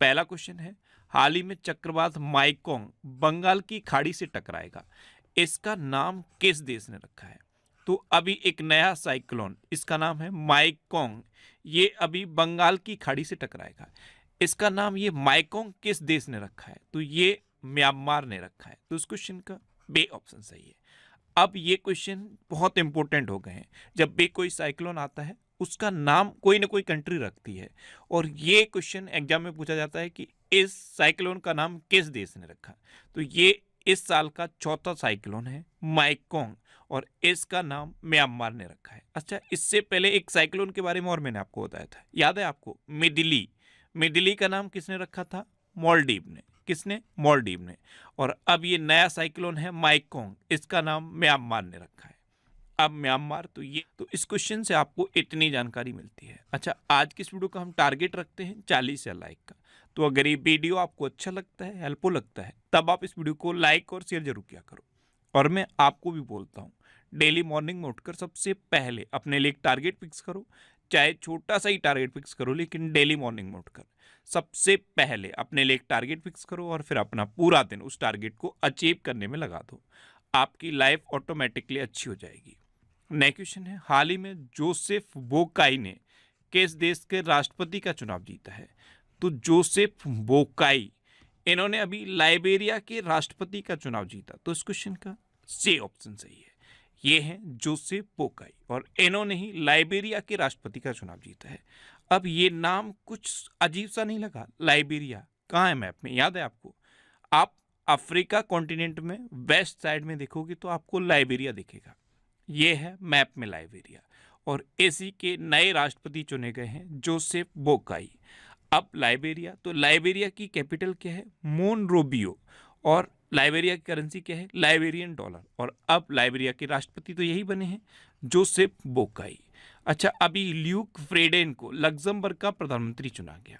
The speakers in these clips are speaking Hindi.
पहला क्वेश्चन है, हाल ही में चक्रवात माइकोंग बंगाल की खाड़ी से टकराएगा, इसका नाम किस देश ने रखा है? तो अभी एक नया साइक्लोन, इसका नाम है माइकोंग, ये अभी बंगाल की खाड़ी से टकराएगा। इसका नाम ये माइकोंग किस देश ने रखा है? तो ये म्यांमार ने रखा है। तो इस क्वेश्चन का बे ऑप्शन सही है। अब ये क्वेश्चन बहुत इंपॉर्टेंट हो गए हैं। जब भी कोई साइक्लोन आता है उसका नाम कोई ना कोई कंट्री रखती है, और ये क्वेश्चन एग्जाम में पूछा जाता है कि इस साइक्लोन का नाम किस देश ने रखा। तो ये इस साल का चौथा साइक्लोन है माइकोंग, और इसका नाम म्यांमार ने रखा है। अच्छा, इससे पहले एक साइक्लोन के बारे में और मैंने आपको बताया था, याद है आपको? मिदिली। मिदिली का नाम किसने रखा था? मालदीव ने। किसने? मालदीव ने। और अब ये नया साइक्लोन है माइकोंग, इसका नाम म्यांमार ने रखा है। अब म्यांमार, तो इस क्वेश्चन से आपको इतनी जानकारी मिलती है। अच्छा, आज की इस वीडियो का हम टारगेट रखते हैं 40 लाइक का। तो अगर ये वीडियो आपको अच्छा लगता है, हेल्पफुल लगता है, तब आप इस वीडियो को लाइक और शेयर जरूर किया करो। और मैं आपको भी बोलता हूँ, डेली मॉर्निंग में उठकर सबसे पहले अपने लिए एक टारगेट फिक्स करो, चाहे छोटा सा ही टारगेट फिक्स करो, लेकिन डेली मॉर्निंग में उठकर सबसे पहले अपने लिए एक टारगेट फिक्स करो और फिर अपना पूरा दिन उस टारगेट को अचीव करने में लगा दो। आपकी लाइफ ऑटोमेटिकली अच्छी हो जाएगी। नेक्स्ट क्वेश्चन है, हाल ही में जोसेफ बोकाई ने किस देश के राष्ट्रपति का चुनाव जीता है? तो जोसेफ बोकाई, इन्होंने अभी लाइबेरिया के राष्ट्रपति का चुनाव जीता। तो इस क्वेश्चन का सी ऑप्शन सही है। ये है जोसेफ बोकाई, और इन्होंने ही लाइबेरिया के राष्ट्रपति का चुनाव जीता है। अब ये नाम कुछ अजीब सा नहीं लगा? लाइबेरिया कहाँ है मैप में, याद है आपको? आप अफ्रीका कॉन्टिनेंट में वेस्ट साइड में देखोगे तो आपको लाइबेरिया दिखेगा। ये है मैप में लाइबेरिया, और इसी के नए राष्ट्रपति चुने गए हैं जोसेफ बोकाई। अब लाइबेरिया, तो लाइबेरिया की कैपिटल क्या है? मोनरोबियो, और लाइबेरिया की करेंसी क्या है? Liberian dollar. और अब लाइबेरिया के राष्ट्रपति तो यही बने हैं, जोसेफ बोकाई। अच्छा, अभी ल्यूक फ्रेडेन को लग्जमबर्ग का प्रधानमंत्री चुना गया।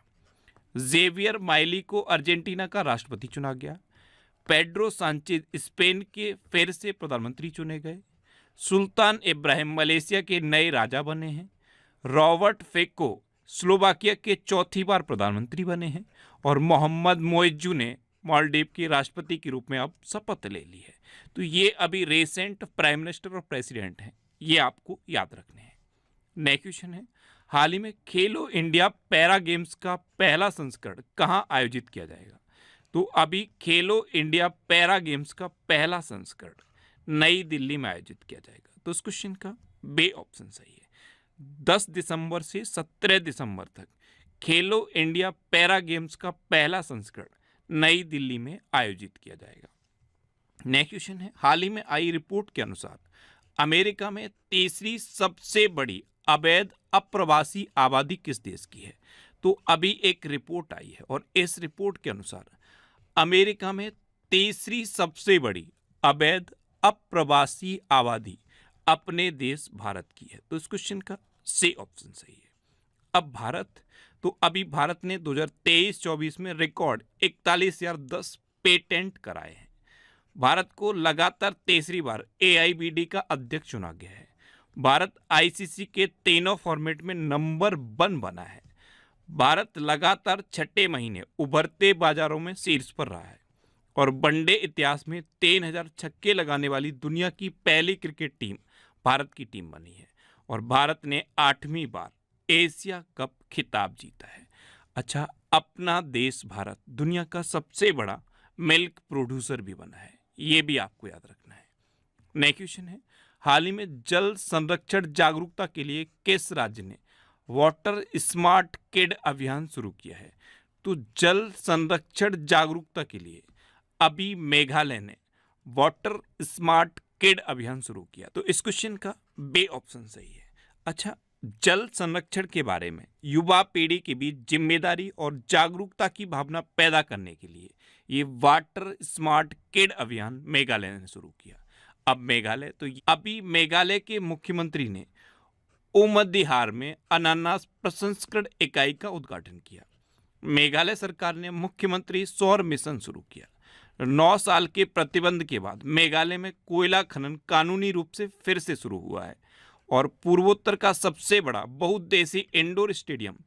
जेवियर माइली को अर्जेंटीना का राष्ट्रपति चुना गया। पेड्रो सांचेज स्पेन के फिर से प्रधानमंत्री चुने गए। सुल्तान इब्राहिम मलेशिया के नए राजा बने हैं। रॉबर्ट फिको स्लोवाकिया के चौथी बार प्रधानमंत्री बने हैं। और मोहम्मद मोइज्जू ने मालदीव के राष्ट्रपति के रूप में अब शपथ ले ली है। तो ये अभी रिसेंट प्राइम मिनिस्टर और प्रेसिडेंट हैं, ये आपको याद रखने हैं। नेक्स्ट क्वेश्चन है, हाल ही में खेलो इंडिया पैरा गेम्स का पहला संस्करण कहाँ आयोजित किया जाएगा? तो अभी खेलो इंडिया पैरा गेम्स का पहला संस्करण नई दिल्ली में आयोजित किया जाएगा। तो इस क्वेश्चन का बे ऑप्शन सही है। 10 दिसंबर से 17 दिसंबर तक खेलो इंडिया पैरा गेम्स का पहला संस्करण नई दिल्ली में आयोजित किया जाएगा। नेक्स्ट क्वेश्चन है, हाल ही में आई रिपोर्ट के अनुसार अमेरिका में तीसरी सबसे बड़ी अवैध अप्रवासी आबादी किस देश की है? तो अभी एक रिपोर्ट आई है, और इस रिपोर्ट के अनुसार अमेरिका में तीसरी सबसे बड़ी अवैध अप्रवासी आबादी अपने देश भारत की है। तो इस क्वेश्चन का सी ऑप्शन सही है। अब भारत, तो अभी भारत ने 2023-24 में रिकॉर्ड 41,010 पेटेंट कराए हैं। भारत को लगातार तीसरी बार AIBD का अध्यक्ष चुना गया है। भारत ICC के तीनों फॉर्मेट में नंबर 1 बना है। भारत लगातार छठे महीने उभरते बाजारों में शीर्ष पर रहा है, और वनडे इतिहास में 3000 छक्के लगाने वाली दुनिया की पहली क्रिकेट टीम भारत की टीम बनी है, और भारत ने 8वीं बार एशिया कप खिताब जीता है। अच्छा, अपना देश भारत दुनिया का सबसे बड़ा मिल्क प्रोड्यूसर भी बना है, ये भी आपको याद रखना है। नेक्स्ट क्वेश्चन है, हाल ही में जल संरक्षण जागरूकता के लिए किस राज्य ने वाटर स्मार्ट किड अभियान शुरू किया है? तो जल संरक्षण जागरूकता के लिए अभी मेघालय ने वाटर स्मार्ट किड अभियान शुरू किया। तो इस क्वेश्चन का बे ऑप्शन सही है। अच्छा, जल संरक्षण के बारे में युवा पीढ़ी के बीच जिम्मेदारी और जागरूकता की भावना पैदा करने के लिए ये वाटर स्मार्ट किड अभियान मेघालय ने शुरू किया। अब मेघालय, तो अभी मेघालय के मुख्यमंत्री ने उमदिहार में अनानास प्रसंस्करण इकाई का उद्घाटन किया। मेघालय सरकार ने मुख्यमंत्री सौर मिशन शुरू किया। 9 साल के प्रतिबंध के बाद मेघालय में कोयला खनन कानूनी रूप से फिर से शुरू हुआ है, और पूर्वोत्तर का सबसे बड़ा बहुउद्देशीय इंडोर स्टेडियम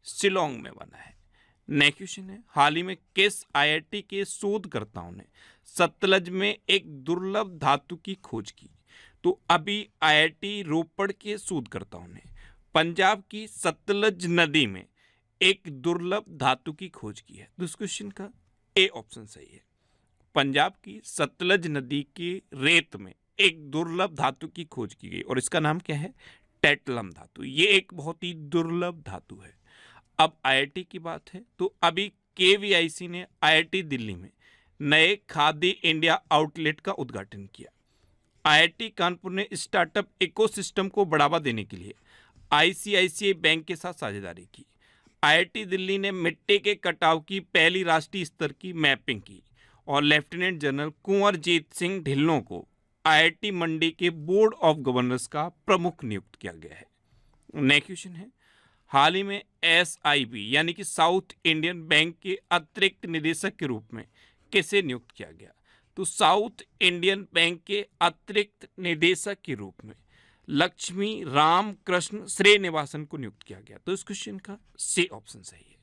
शिलोंग में बना है। नेक्स्ट क्वेश्चन है, हाल ही में किस आईआईटी के शोधकर्ताओं ने सतलज में एक दुर्लभ धातु की खोज की? तो अभी आईआईटी रोपड़ के शोधकर्ताओं ने पंजाब की सतलज नदी में एक दुर्लभ धातु की खोज की है। तो इस क्वेश्चन का ए ऑप्शन सही है। पंजाब की सतलज नदी के रेत में एक दुर्लभ धातु की खोज की गई और इसका नाम क्या है? टेटलम धातु। ये एक बहुत ही दुर्लभ धातु है। अब आईआईटी की बात है तो अभी केवीआईसी ने आईआईटी दिल्ली में नए खादी इंडिया आउटलेट का उद्घाटन किया। आईआईटी कानपुर ने स्टार्टअप इकोसिस्टम को बढ़ावा देने के लिए आईसीआईसीआई बैंक के साथ साझेदारी की। आईआईटी दिल्ली ने मिट्टी के कटाव की पहली राष्ट्रीय स्तर की मैपिंग की और लेफ्टिनेंट जनरल कुंवरजीत सिंह ढिल्लों को आईआईटी मंडी के बोर्ड ऑफ गवर्नर्स का प्रमुख नियुक्त किया गया है। नेक्स्ट क्वेश्चन है, हाल ही में एसआईबी यानी कि साउथ इंडियन बैंक के अतिरिक्त निदेशक के रूप में किसे नियुक्त किया गया? तो साउथ इंडियन बैंक के अतिरिक्त निदेशक के रूप में लक्ष्मी रामकृष्ण श्रीनिवासन को नियुक्त किया गया। तो इस क्वेश्चन का सी ऑप्शन सही है।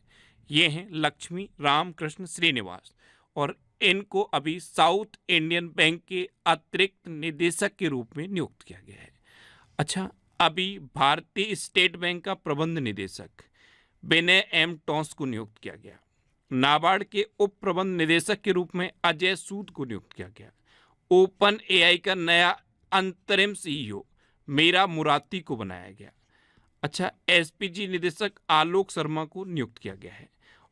ये हैं लक्ष्मी रामकृष्ण श्रीनिवास और इनको अभी साउथ इंडियन बैंक के अतिरिक्त निदेशक के रूप में नियुक्त किया गया है। अच्छा, अभी भारतीय स्टेट बैंक का प्रबंध निदेशक विनय एम टॉस को नियुक्त किया गया। नाबार्ड के उप प्रबंध निदेशक के रूप में अजय सूद को नियुक्त किया गया। ओपन एआई का नया अंतरिम सीईओ मीरा मुराती को बनाया गया। अच्छा, एसपीजी निदेशक आलोक शर्मा को नियुक्त किया गया है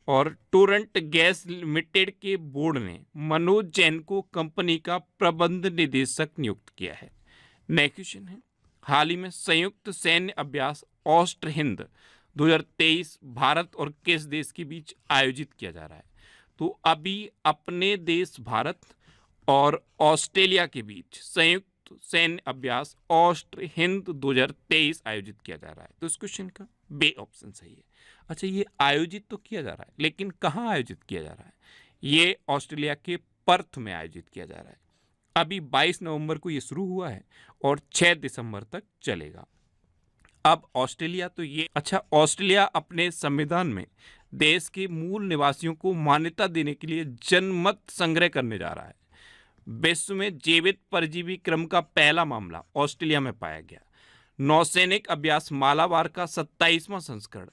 और टोरंट गैस लिमिटेड के बोर्ड ने मनोज जैन को कंपनी का प्रबंध निदेशक नियुक्त किया है। नेक्स्ट क्वेश्चन है, हाल ही में संयुक्त सैन्य अभ्यास ऑस्ट्र हिंद 2023 भारत और किस देश के बीच आयोजित किया जा रहा है? तो अभी अपने देश भारत और ऑस्ट्रेलिया के बीच संयुक्त सैन्य अभ्यास ऑस्ट्र हिंद 2023 आयोजित किया जा रहा है। तो इस क्वेश्चन का बे ऑप्शन सही है। अच्छा, ये आयोजित तो किया जा रहा है लेकिन कहाँ आयोजित किया जा रहा है? ये ऑस्ट्रेलिया के पर्थ में आयोजित किया जा रहा है। अभी 22 नवंबर को ये शुरू हुआ है और 6 दिसंबर तक चलेगा। अब ऑस्ट्रेलिया तो ये अच्छा, ऑस्ट्रेलिया अपने संविधान में देश के मूल निवासियों को मान्यता देने के लिए जनमत संग्रह करने जा रहा है। विश्व में जीवित परजीवी क्रम का पहला मामला ऑस्ट्रेलिया में पाया गया। नौसैनिक अभ्यास मालाबार का 27वां संस्करण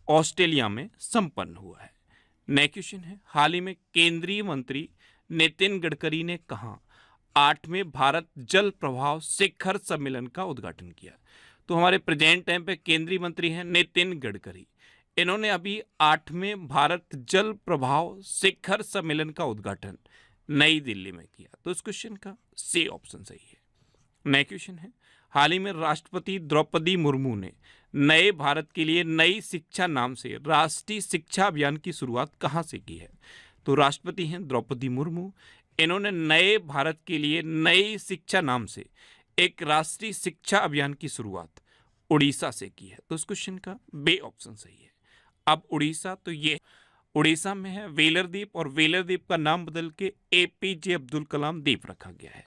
ऑस्ट्रेलिया में संपन्न हुआ है। नेक्स्ट क्वेश्चन है, हाल ही में केंद्रीय मंत्री नितिन गडकरी ने कहा 8वें भारत जल प्रवाह शिखर सम्मेलन का उद्घाटन किया? तो हमारे प्रेजेंट टाइम पे केंद्रीय मंत्री हैं नितिन गडकरी। इन्होंने अभी 8वें भारत जल प्रवाह शिखर सम्मेलन का उद्घाटन नई दिल्ली में किया। तो इस क्वेश्चन का सी ऑप्शन सही है। नेक्स्ट क्वेश्चन है, हाल ही में राष्ट्रपति द्रौपदी मुर्मू ने नए भारत के लिए नई शिक्षा नाम से राष्ट्रीय शिक्षा अभियान की शुरुआत कहाँ से की है? तो राष्ट्रपति हैं द्रौपदी मुर्मू। इन्होंने नए भारत के लिए नई शिक्षा नाम से एक राष्ट्रीय शिक्षा अभियान की शुरुआत उड़ीसा से की है। तो इस क्वेश्चन का बे ऑप्शन सही है। अब उड़ीसा तो ये उड़ीसा में है वेलर द्वीप और वेलर द्वीप का नाम बदल के एपीजे अब्दुल कलाम द्वीप रखा गया है।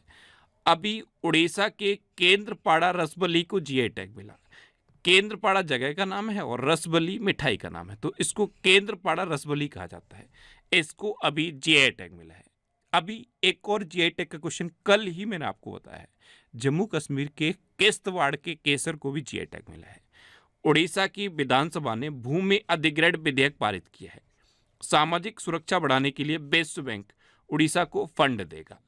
अभी उड़ीसा के केंद्रपाड़ा रसबली को जीआई टैग मिला। केंद्रपाड़ा जगह का नाम है और रसबली मिठाई का नाम है, तो इसको केंद्रपाड़ा रसबली कहा जाता है। इसको अभी जीआई टैग मिला है। अभी एक और जीआई टैग का क्वेश्चन कल ही मैंने आपको बताया है, जम्मू कश्मीर के किश्तवाड़ के केसर को भी जीआई टैग मिला है। उड़ीसा की विधानसभा ने भूमि अधिग्रहण विधेयक पारित किया है। सामाजिक सुरक्षा बढ़ाने के लिए विश्व बैंक उड़ीसा को फंड देगा।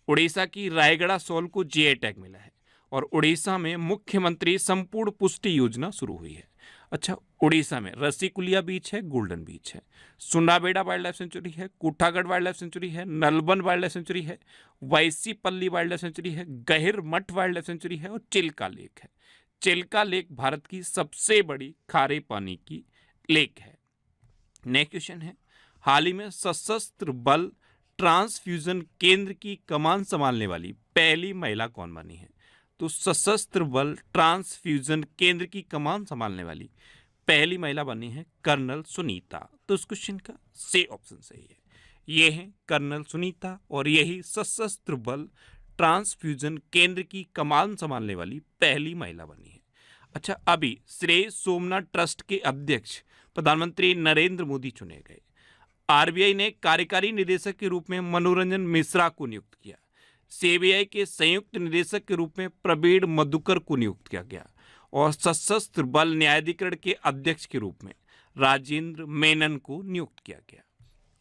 उड़ीसा की रायगढ़ सॉल को जीआई टैग मिला है और उड़ीसा में मुख्यमंत्री संपूर्ण पुष्टि योजना शुरू हुई है। अच्छा, उड़ीसा में रसीकुलिया बीच है, गोल्डन बीच है, सुनाबेड़ा वाइल्ड लाइफ सेंचुरी है, कुठागढ़ वाइल्ड लाइफ सेंचुरी है, नलबन वाइल्ड लाइफ सेंचुरी है, वैसीपल्ली वाइल्ड लाइफ सेंचुरी है, गहिर मठ वाइल्ड लाइफ सेंचुरी है और चिल्का लेक है। चिल्का लेक भारत की सबसे बड़ी खारे पानी की लेक है। नेक्स्ट क्वेश्चन है, हाल ही में सशस्त्र बल ट्रांसफ्यूजन केंद्र की कमान संभालने वाली पहली महिला कौन बनी है? तो सशस्त्र बल ट्रांसफ्यूजन केंद्र की कमान संभालने वाली पहली महिला बनी है कर्नल सुनीता। तो इस क्वेश्चन का सी ऑप्शन सही है। ये है कर्नल सुनीता और यही सशस्त्र बल ट्रांसफ्यूजन केंद्र की कमान संभालने वाली पहली महिला बनी है। अच्छा, अभी श्री सोमनाथ ट्रस्ट के अध्यक्ष प्रधानमंत्री नरेंद्र मोदी चुने गए। आरबीआई ने कार्यकारी निदेशक के रूप में मनोरंजन मिश्रा को नियुक्त किया। सीबीआई के संयुक्त निदेशक के रूप में प्रवीण मधुकर को नियुक्त किया गया और सशस्त्र बल न्यायाधिकरण के अध्यक्ष के रूप में राजेंद्र मेनन को नियुक्त किया गया।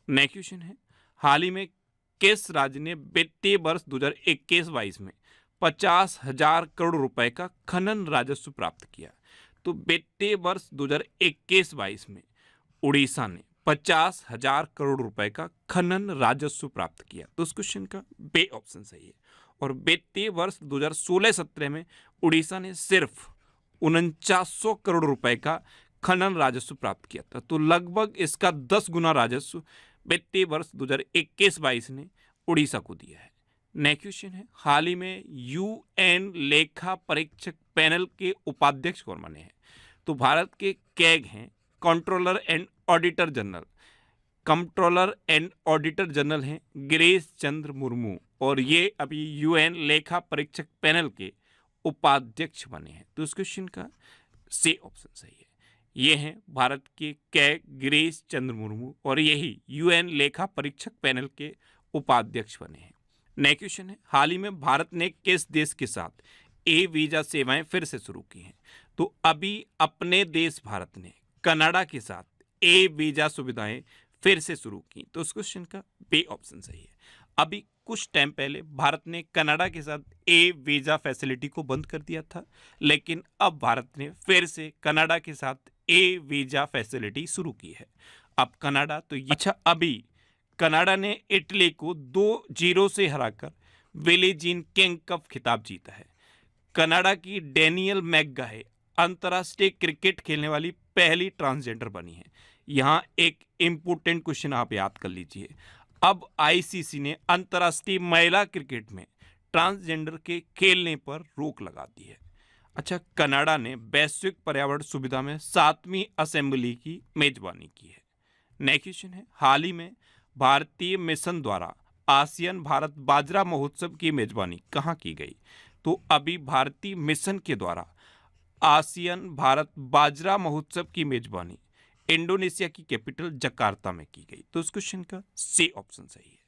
नेक्स्ट क्वेश्चन है, हाल ही में किस राज्य ने वित्तीय वर्ष 2021-22 में 50,000 करोड़ रुपए का खनन राजस्व प्राप्त किया? तो वित्तीय वर्ष 2021-22 में उड़ीसा ने 50,000 करोड़ रुपए का खनन राजस्व प्राप्त किया। तो उस क्वेश्चन का बे ऑप्शन सही है। और वित्तीय वर्ष 2016-17 में उड़ीसा ने सिर्फ 4900 करोड़ रुपए का खनन राजस्व प्राप्त किया था। तो लगभग इसका 10 गुना राजस्व वित्तीय वर्ष 2021-22 ने उड़ीसा को दिया है। नेक्स्ट क्वेश्चन है, हाल ही में यूएन लेखा परीक्षक पैनल के उपाध्यक्ष कौन बने हैं? तो भारत के कैग हैं controller and auditor general. Controller and auditor general हैं गिरीश चंद्र मुर्मू और ये अभी यूएन लेखा परीक्षक पैनल के उपाध्यक्ष बने हैं। तो इस क्वेश्चन का सी ऑप्शन सही है। ये हैं भारत के कैग गिरीश चंद्र मुर्मू और यही यूएन लेखा परीक्षक पैनल के उपाध्यक्ष बने हैं। नेक्स्ट क्वेश्चन है, हाल ही में भारत ने किस देश के साथ ए वीजा सेवाएं फिर से शुरू की हैं? तो अभी अपने देश भारत ने कनाडा के साथ ए वीजा सुविधाएं फिर से शुरू की। तो उस क्वेश्चन का बी ऑप्शन सही है। अभी कुछ टाइम पहले भारत ने कनाडा के साथ ए वीजा फैसिलिटी को बंद कर दिया था, लेकिन अब भारत ने फिर से कनाडा के साथ ए वीजा फैसिलिटी शुरू की है। अब कनाडा तो अच्छा, अभी कनाडा ने इटली को 2-0 से हराकर बिली जीन किंग कप खिताब जीता है। कनाडा की डैनियल मैकगाहे अंतर्राष्ट्रीय क्रिकेट खेलने वाली पहली ट्रांसजेंडर बनी है। यहाँ एक इम्पोर्टेंट क्वेश्चन आप याद कर लीजिए, अब आईसीसी ने अंतर्राष्ट्रीय महिला क्रिकेट में ट्रांसजेंडर के खेलने पर रोक लगा दी है। अच्छा, कनाडा ने वैश्विक पर्यावरण सुविधा में 7वीं असेंबली की मेजबानी की है। नेक्स्ट क्वेश्चन है, हाल ही में भारतीय मिशन द्वारा आसियान भारत बाजरा महोत्सव की मेजबानी कहाँ की गई? तो अभी भारतीय मिशन के द्वारा आसियान भारत बाजरा महोत्सव की मेजबानी इंडोनेशिया की कैपिटल जकार्ता में की गई। तो इस क्वेश्चन का सी ऑप्शन सही है।